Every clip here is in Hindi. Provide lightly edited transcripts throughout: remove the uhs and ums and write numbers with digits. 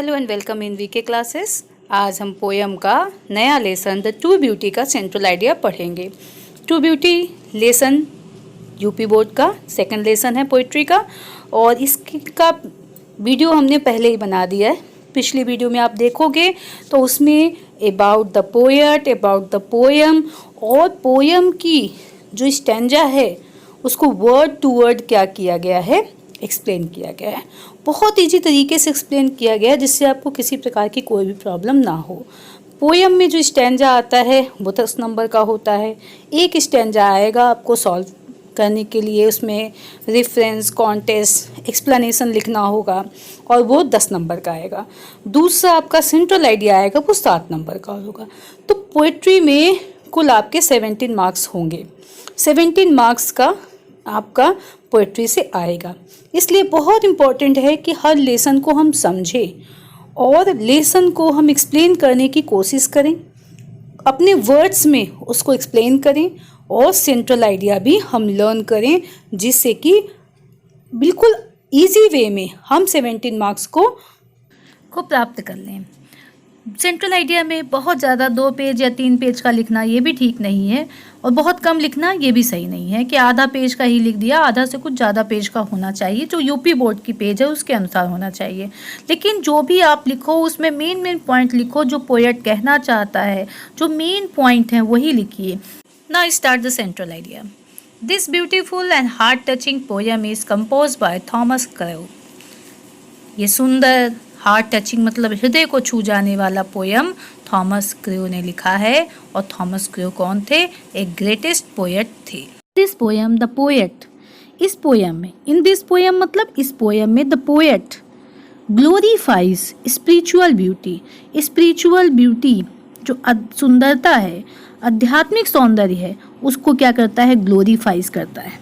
Hello and welcome in VK classes. आज हम पोयम का नया लेसन द टू ब्यूटी का सेंट्रल आइडिया पढ़ेंगे। True beauty lesson UP board का सेकंड लेसन है पोइट्री का, और इसका वीडियो हमने पहले ही बना दिया है। पिछली वीडियो में आप देखोगे तो उसमें about the poet, about the poem और पोयम की जो स्टैंजा है उसको वर्ड टू वर्ड क्या किया गया है, एक्सप्लेन किया गया है। बहुत इजी तरीके से एक्सप्लेन किया गया है जिससे आपको किसी प्रकार की कोई भी प्रॉब्लम ना हो। पोयम में जो स्टैंजा आता है वो 10 नंबर का होता है। एक स्टैंजा आएगा आपको सॉल्व करने के लिए, उसमें रेफरेंस, कॉन्टेक्स्ट, एक्सप्लेनेशन लिखना होगा और वो 10 नंबर का आएगा। दूसरा आपका सेंट्रल आइडिया आएगा, वो 7 नंबर का होगा। तो पोइट्री में कुल आपके 17 मार्क्स होंगे। 17 मार्क्स का आपका पोइट्री से आएगा। इसलिए बहुत इम्पॉर्टेंट है कि हर लेसन को हम समझें और लेसन को हम एक्सप्लेन करने की कोशिश करें, अपने वर्ड्स में उसको एक्सप्लेन करें और सेंट्रल आइडिया भी हम लर्न करें, जिससे कि बिल्कुल इजी वे में हम 17 मार्क्स को प्राप्त कर लें। सेंट्रल आइडिया में बहुत ज़्यादा 2 पेज या 3 पेज का लिखना ये भी ठीक नहीं है, और बहुत कम लिखना ये भी सही नहीं है कि आधा पेज का ही लिख दिया। आधा से कुछ ज़्यादा पेज का होना चाहिए, जो यूपी बोर्ड की पेज है उसके अनुसार होना चाहिए। लेकिन जो भी आप लिखो उसमें मेन पॉइंट लिखो, जो पोएट कहना चाहता है, जो मेन पॉइंट है वही लिखिए। Now start the central idea. This beautiful and heart touching poem is compose by Thomas crow. ये सुंदर हार्ट टचिंग मतलब हृदय को छू जाने वाला पोयम थॉमस क्रो ने लिखा है। और थॉमस क्रो कौन थे? एक ग्रेटेस्ट पोएट थे। दिस पोयम द पोएट, इस पोयम में, इन दिस पोयम मतलब इस पोयम में the poet glorifies spiritual beauty. Spiritual beauty जो सुंदरता है, आध्यात्मिक सौंदर्य है, उसको क्या करता है? ग्लोरीफाइज करता है।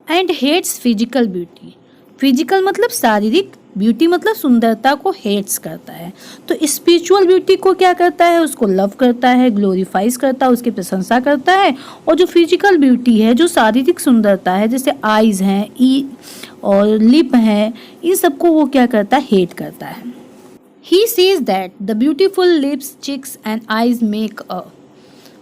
And hates physical beauty. Physical मतलब शारीरिक, ब्यूटी मतलब सुंदरता को हेट्स करता है। तो स्पिरिचुअल ब्यूटी को क्या करता है? उसको लव करता है, ग्लोरीफाइज करता है, उसकी प्रशंसा करता है। और जो फिजिकल ब्यूटी है, जो शारीरिक सुंदरता है, जैसे आईज हैं, ई और लिप हैं, इन सबको वो क्या करता है? हेट करता है। He says that the beautiful lips, cheeks and eyes make a,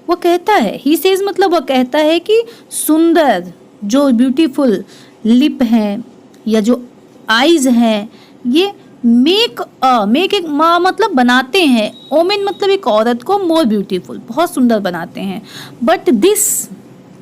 वो कहता है, ही सेज मतलब वो कहता है कि सुंदर जो ब्यूटीफुल लिप हैं या जो आईज हैं, ये मेक एक माँ मतलब बनाते हैं, ओमेन मतलब एक औरत को मोर ब्यूटीफुल, बहुत सुंदर बनाते हैं। But this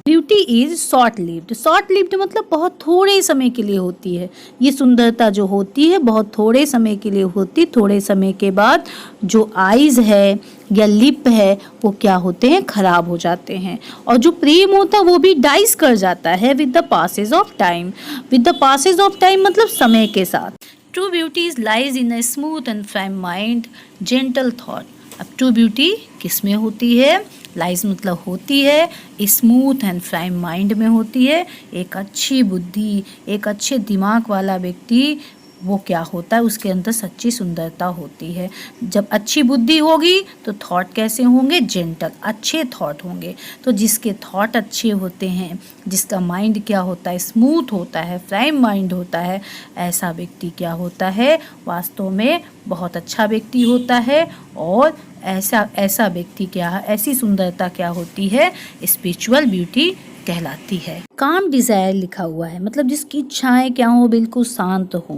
beauty is short lived. Short lived मतलब बहुत थोड़े समय के लिए होती है। ये सुंदरता जो होती है बहुत थोड़े समय के लिए होती, थोड़े समय के बाद जो आईज है या लिप है वो क्या होते हैं? खराब हो जाते हैं। और जो प्रेम होता है वो भी डाइस कर जाता है with the passage of time. With the passage of time मतलब समय के साथ। True beauty lies in a smooth and frame mind, gentle thought. अब ट्रू ब्यूटी किस में होती है? लाइज मतलब होती है, स्मूथ एंड फ्राइम माइंड में होती है। एक अच्छी बुद्धि, एक अच्छे दिमाग वाला व्यक्ति, वो क्या होता है? उसके अंदर सच्ची सुंदरता होती है। जब अच्छी बुद्धि होगी तो थॉट कैसे होंगे? जेंटल, अच्छे थॉट होंगे। तो जिसके थॉट अच्छे होते हैं, जिसका माइंड क्या होता है? स्मूथ होता है, फ्राइम माइंड होता है, ऐसा व्यक्ति क्या होता है? वास्तव में बहुत अच्छा व्यक्ति होता है। और ऐसा व्यक्ति क्या है? ऐसी सुंदरता क्या होती है? स्पिरिचुअल ब्यूटी कहलाती है। काम डिजायर लिखा हुआ है, मतलब जिसकी इच्छाएं क्या हो? बिल्कुल शांत हो,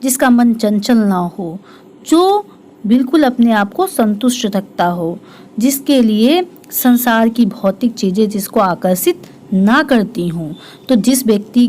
जिसका मन चंचल ना हो, जो बिल्कुल अपने आप को संतुष्ट रखता हो, जिसके लिए संसार की भौतिक चीजें जिसको आकर्षित ना करती हों। तो जिस व्यक्ति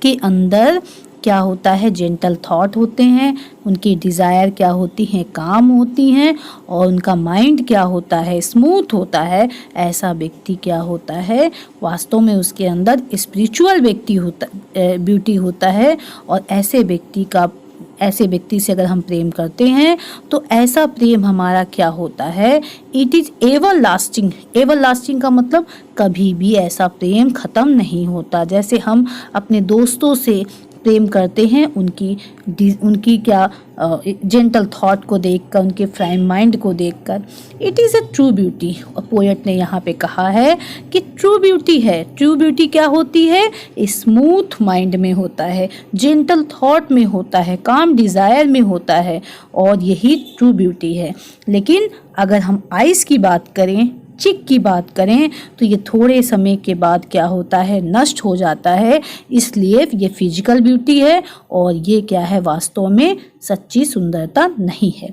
के अंदर क्या होता है? जेंटल थॉट होते हैं, उनकी डिज़ायर क्या होती हैं? काम होती हैं, और उनका माइंड क्या होता है? स्मूथ होता है। ऐसा व्यक्ति क्या होता है? वास्तव में उसके अंदर स्पिरिचुअल ब्यूटी होता है। और ऐसे व्यक्ति से अगर हम प्रेम करते हैं तो ऐसा प्रेम हमारा क्या होता है? It is ever lasting. Ever lasting का मतलब कभी भी ऐसा प्रेम ख़त्म नहीं होता। जैसे हम अपने दोस्तों से प्रेम करते हैं उनकी क्या जेंटल थॉट को देखकर, उनके फ्रेम माइंड को देखकर। It is a true beauty. और पोएट ने यहाँ पे कहा है कि ट्रू ब्यूटी है। ट्रू ब्यूटी क्या होती है? स्मूथ माइंड में होता है, जेंटल थॉट में होता है, काम डिज़ायर में होता है, और यही ट्रू ब्यूटी है। लेकिन अगर हम आइज़ की बात करें, चिक की बात करें, तो ये थोड़े समय के बाद क्या होता है? नष्ट हो जाता है। इसलिए ये फिजिकल ब्यूटी है और ये क्या है? वास्तव में सच्ची सुंदरता नहीं है।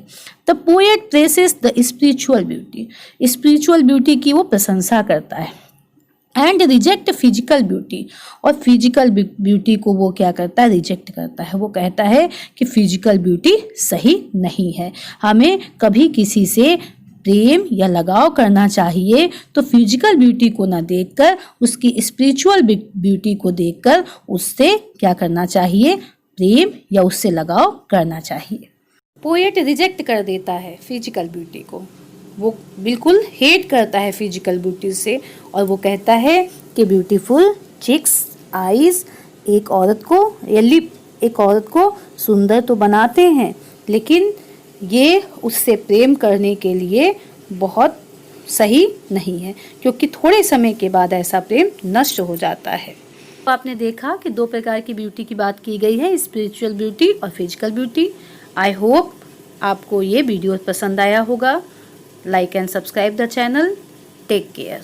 The poet presses the spiritual beauty. Spiritual beauty की वो प्रशंसा करता है एंड रिजेक्ट फिजिकल ब्यूटी। और फिजिकल ब्यूटी को वो क्या करता है? रिजेक्ट करता है। वो कहता है कि फिजिकल ब्यूटी सही नहीं है। हमें कभी किसी से प्रेम या लगाव करना चाहिए तो फिजिकल ब्यूटी को ना देखकर उसकी स्पिरिचुअल ब्यूटी को देखकर उससे क्या करना चाहिए? प्रेम या उससे लगाव करना चाहिए। पोएट रिजेक्ट कर देता है फिजिकल ब्यूटी को। वो बिल्कुल हेट करता है फिजिकल ब्यूटी से और वो कहता है कि ब्यूटीफुल चिक्स आईज एक औरत को सुंदर तो बनाते हैं, लेकिन ये उससे प्रेम करने के लिए बहुत सही नहीं है, क्योंकि थोड़े समय के बाद ऐसा प्रेम नष्ट हो जाता है। तो आपने देखा कि 2 प्रकार की ब्यूटी की बात की गई है, स्पिरिचुअल ब्यूटी और फिजिकल ब्यूटी। आई होप आपको ये वीडियो पसंद आया होगा। Like and subscribe the channel. Take care.